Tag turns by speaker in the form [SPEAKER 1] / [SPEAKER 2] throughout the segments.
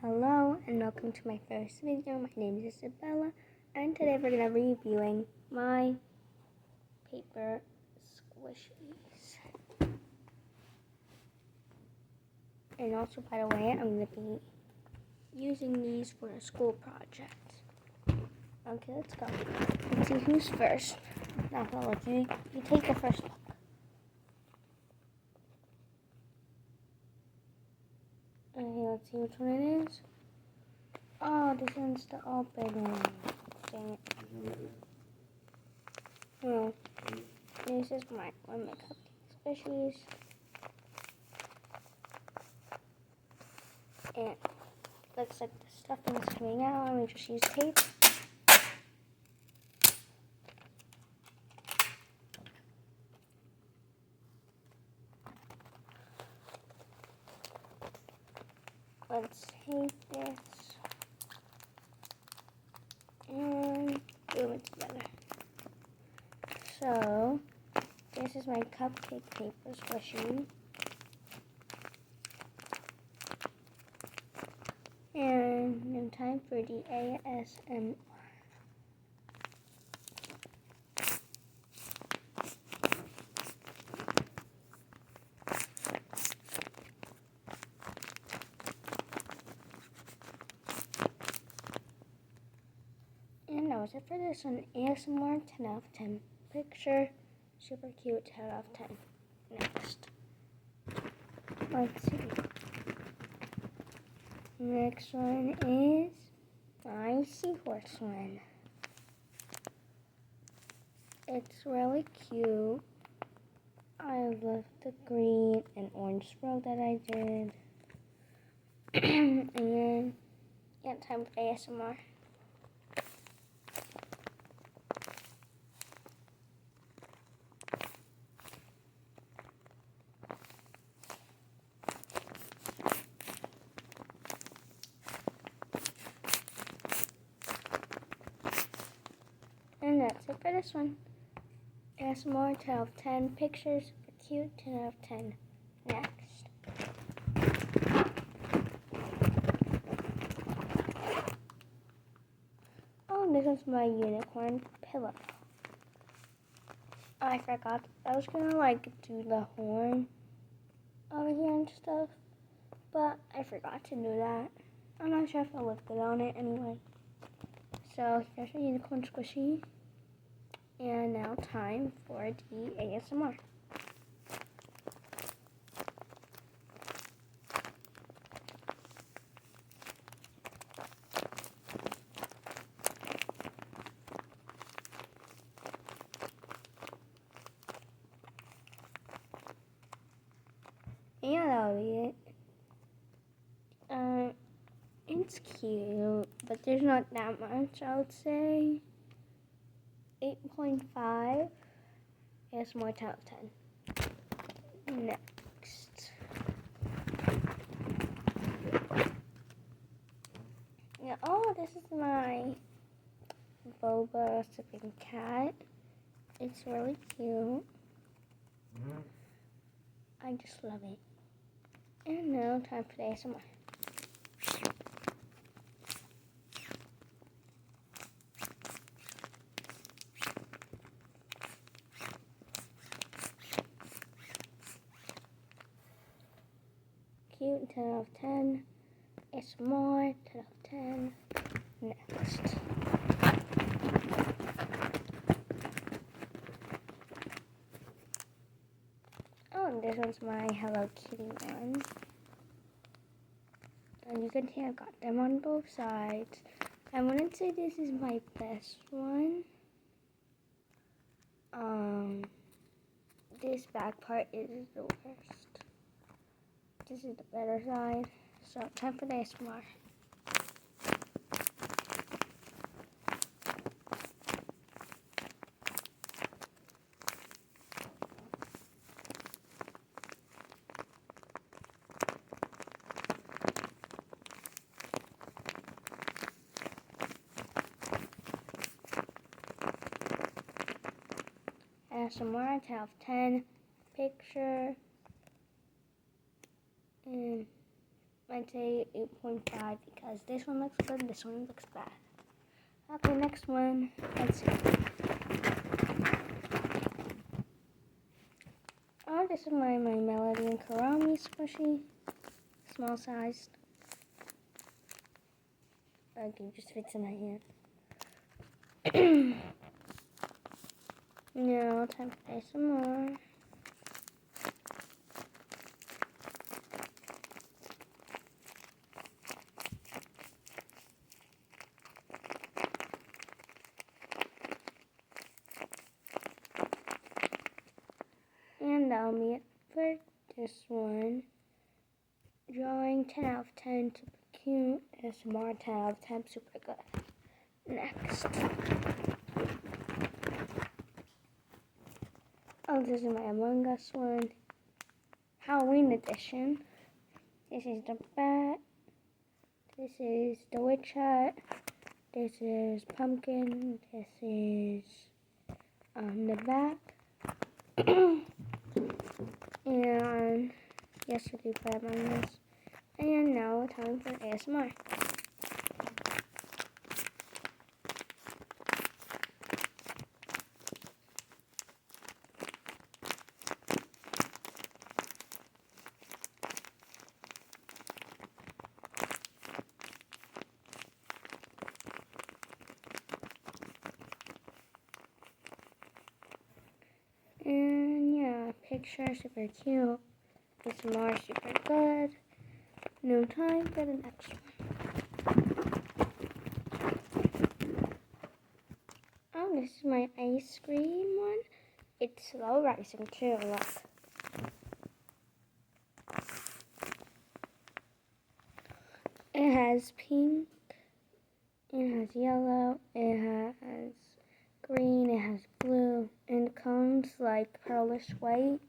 [SPEAKER 1] Hello and welcome to my first video. My name is Isabella and today we're going to be reviewing my paper squishies. And also, by the way, I'm going to be using these for a school project. Okay, let's go. Let's see who's first. Not going to let you take the first look. Okay, let's see which one it is. Oh, this one's the open one. Dang it. Oh, this is one of my cupcake squishies. And looks like the stuffing's coming out. Let me just use tape. Let's take this and glue it together. So, this is my cupcake paper squishy. And now time for the ASMR. And that was it for this one. ASMR 10 out of 10. Picture, super cute, 10 out of 10. Next. Let's see. Next one is my seahorse one. It's really cute. I love the green and orange swirl that I did. And yeah, time for ASMR. And that's it for this one. ASMR 10 out of 10. Pictures are cute, 10 out of 10. Next. Oh, this is my unicorn pillow. I forgot. I was gonna do the horn over here and stuff, but I forgot to do that. I'm not sure if I looked good on it anyway. So here's a unicorn squishy. And now time for the ASMR. And that'll be it. It's cute, but there's not that much, I would say. 8.5. ASMR 10 out of 10. Next. Yeah, oh, this is my boba sipping cat. It's really cute. I just love it. And now time for the ASMR. Cute, 10 out of 10. ASMR 10 out of 10. Next. Oh, this one's my Hello Kitty one. And you can see I got them on both sides. I wouldn't say this is my best one. This back part is the worst. This is the better side. So time for the ASMR. ASMR 10 out of 10. Picture. And my I'd say 8.5 because this one looks good, this one looks bad. Okay, next one. Let's see. Oh, this is my Melody and Karami squishy. Small sized. Okay, just fits in my hand. Now, time to play some more. And that'll be it for this one. Drawing 10 out of 10, super cute. ASMR 10 out of 10, super good. Next. Oh, this is my Among Us one. Halloween edition. This is the bat. This is the witch hat. This is pumpkin. This is the back. And yesterday for Among Us. And now time for ASMR. And yeah, picture super cute. ASMR super good. No time for the next one. Oh, this is my ice cream one. It's slow rising too, look. It has pink, it has yellow, it has green, it has blue, and it comes like pearlish white.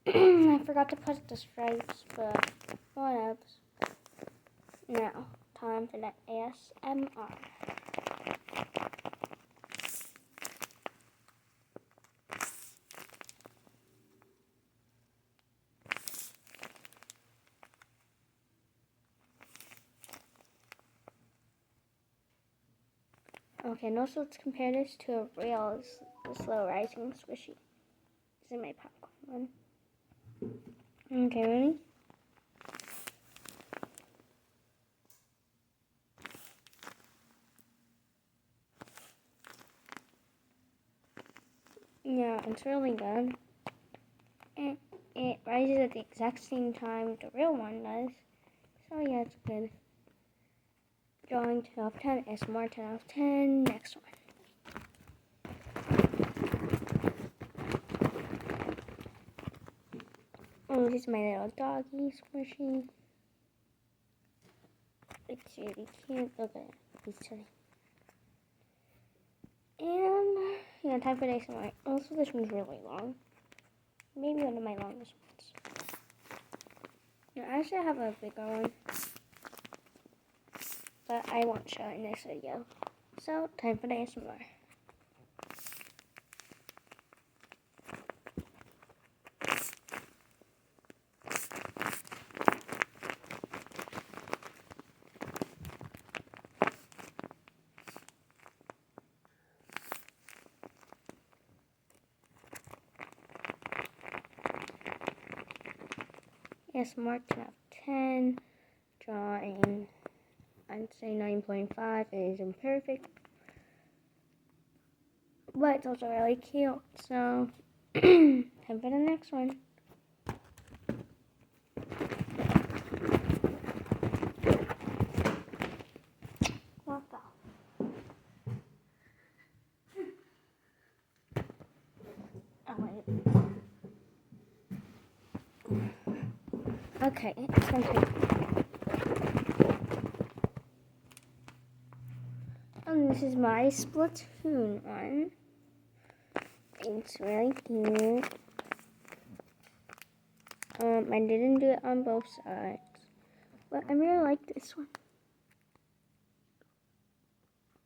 [SPEAKER 1] I forgot to put the stripes, but what else? Now, time for the ASMR. Okay, now so let's compare this to a real slow rising squishy. This is my popcorn one. Okay, ready? Yeah, it's really good. It rises at the exact same time the real one does. So yeah, it's good. Drawing 10 out of 10, ASMR 10 out of 10. Next one. Oh, this is my little doggy squishy. It's really cute. Look at it. He's silly. And yeah, time for the ASMR. Also, this one's really long. Maybe one of my longest ones. No, I actually have a bigger one. But I won't show it in this video. So, time for the ASMR. ASMR 10 out of 10. Drawing, I'd say 9.5. It is imperfect. But it's also really cute. So, time for the next one. What the? Oh, wait. Okay, it's time to... And this is my Splatoon one. It's really cute. I didn't do it on both sides, but I really like this one.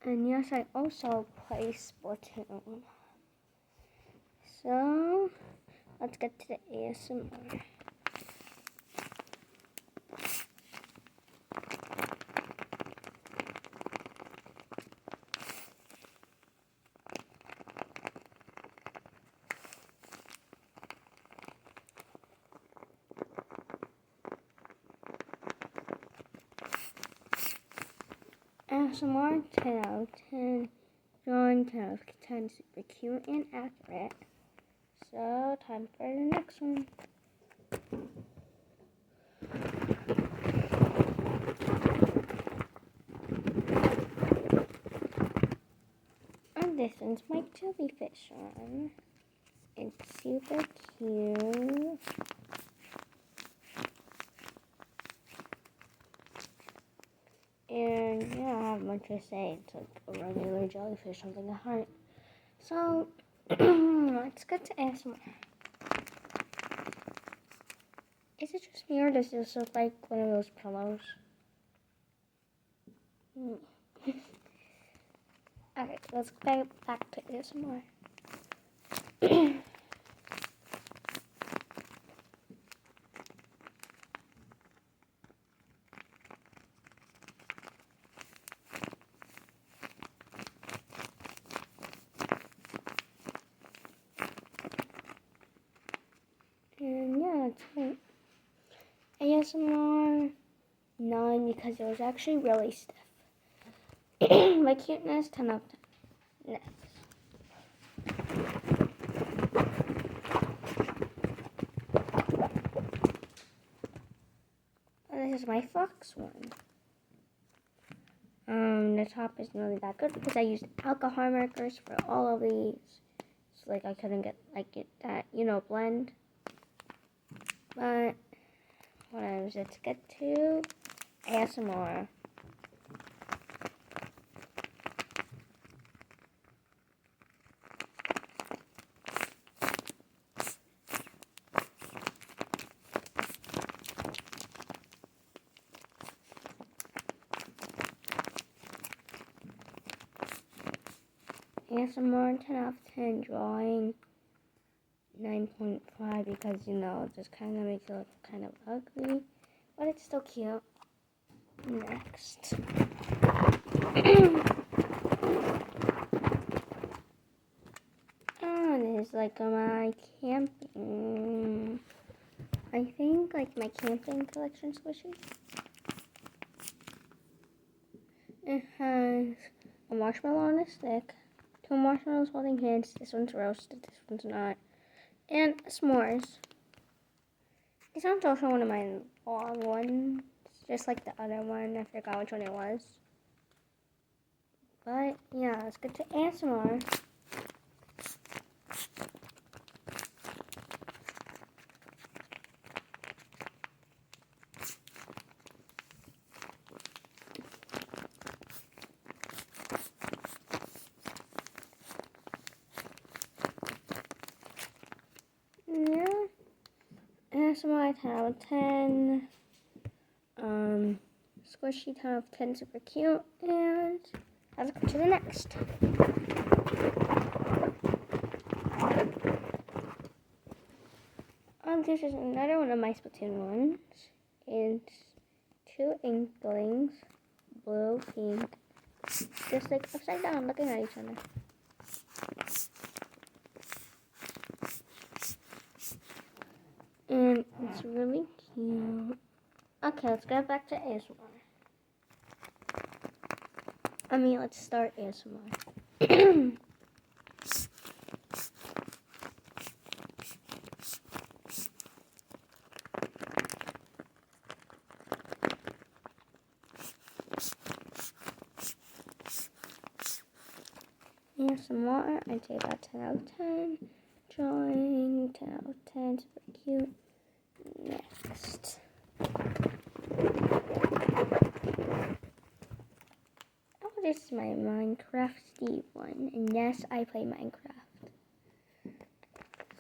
[SPEAKER 1] And yes, I also play Splatoon. So, let's get to the ASMR. ASMR, 10 out of 10. Drawing, 10 out of 10. Super cute and accurate. So, time for the next one. And this one's my jellyfish one. It's super cute. And yeah, I don't have much to say. It's like a regular jellyfish, something a heart. So, let's get to ASMR. Is it just me or does this look like one of those pillows? Okay, let's get back to ASMR. And yeah, that's it. ASMR 9 because it was actually really stiff. My cuteness 10 out of 10. Next. And this is my fox one. The top isn't really that good because I used alcohol markers for all of these. So like I couldn't get that, blend. But whatever, let's get to ASMR. ASMR 10 out of 10, drawing 9.5 because, it just kind of makes it look kind of ugly, but it's still cute. Next. This is like my camping, I think, like my camping collection squishies. It has a marshmallow on a stick, 2 marshmallows holding hands. This one's roasted, this one's not. And s'mores. This one's also one of my long ones, just like the other one. I forgot which one it was. But yeah, let's get to ASMR. Yeah. ASMR 10 out of 10. Squishy 10 out of 10, super cute. And let's go to the next. This is another one of my Splatoon ones. It's 2 inklings, blue, pink, just like upside down, looking at each other. And it's really cute. Okay, let's get back to ASMR. Let's start ASMR. ASMR, I'd say about 10 out of 10. Drawing, 10 out of 10, super cute. Next. Oh, this is my Minecraft Steve one. And yes, I play Minecraft.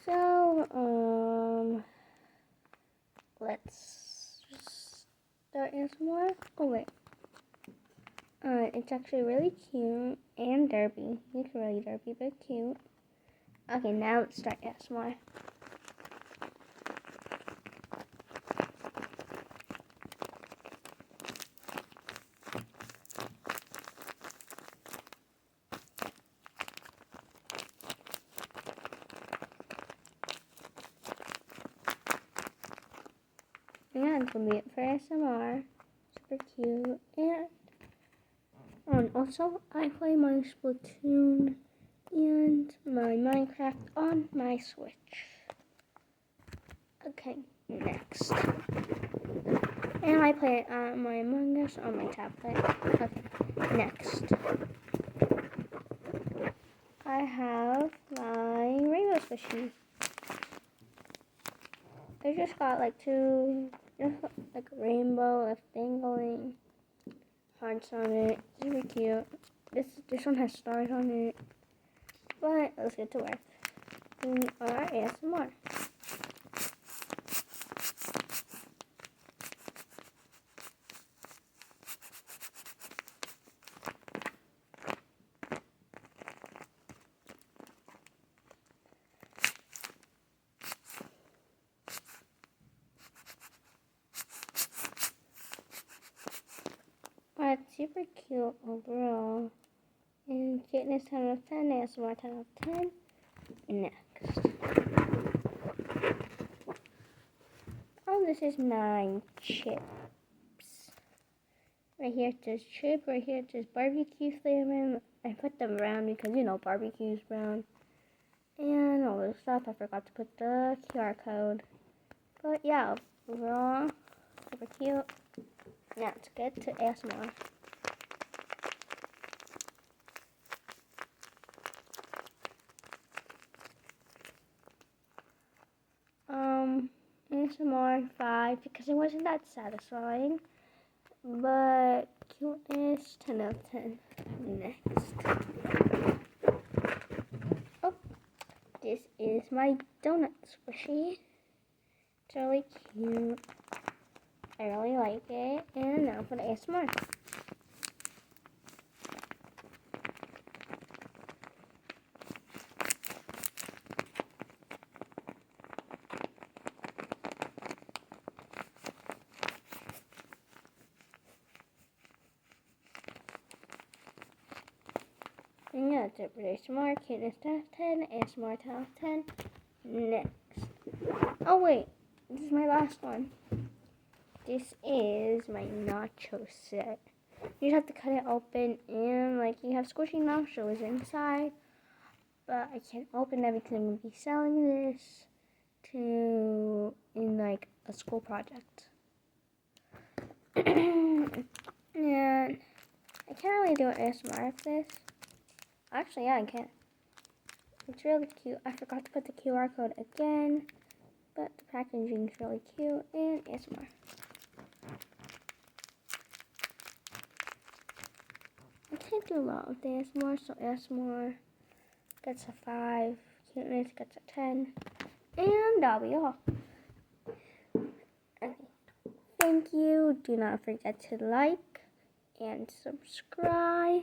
[SPEAKER 1] So, let's start ASMR. Oh, wait. It's actually really cute and derpy. It's really derpy, but cute. Okay, now let's start ASMR. And it's gonna be it for ASMR. Super cute. And And also, I play my Splatoon and my Minecraft on my Switch. Okay, next. And I play my Among Us on my tablet. Okay, next. I have my rainbow squishy. I just got like two, like a rainbow, a dangling hearts on it. Super cute. This one has stars on it. But let's get to work. We are ASMR. But super cute overall. And cuteness 10 out of 10, ASMR 10 out of 10. Next. Oh, this is 9 chips. Right here it says chip, right here it says barbecue flavor. I put them brown because, you know, barbecue's brown. And all this stuff, I forgot to put the QR code. But yeah, overall, super cute. Now let's get to ASMR. ASMR 5 because it wasn't that satisfying. But cuteness 10 out of 10. Next. Oh, this is my donut squishy. It's really cute. I really like it. And now for the ASMR. And yeah, that's it for ASMR. Cuteness 10 out of 10. ASMR 10 out of 10. Next. Oh wait, this is my last one. This is my nacho set. You just have to cut it open and like you have squishy nachos inside. But I can't open it because I'm going to be selling this in like a school project. And I can't really do an ASMR of this. Actually, yeah, I can. It's really cute. I forgot to put the QR code again. But the packaging is really cute and ASMR. I can't do a lot with the ASMR, so ASMR gets a 5, cuteness gets a 10, and that'll be all. Okay. Thank you. Do not forget to like and subscribe,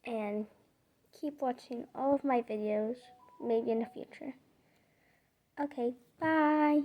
[SPEAKER 1] and keep watching all of my videos, maybe in the future. Okay, bye.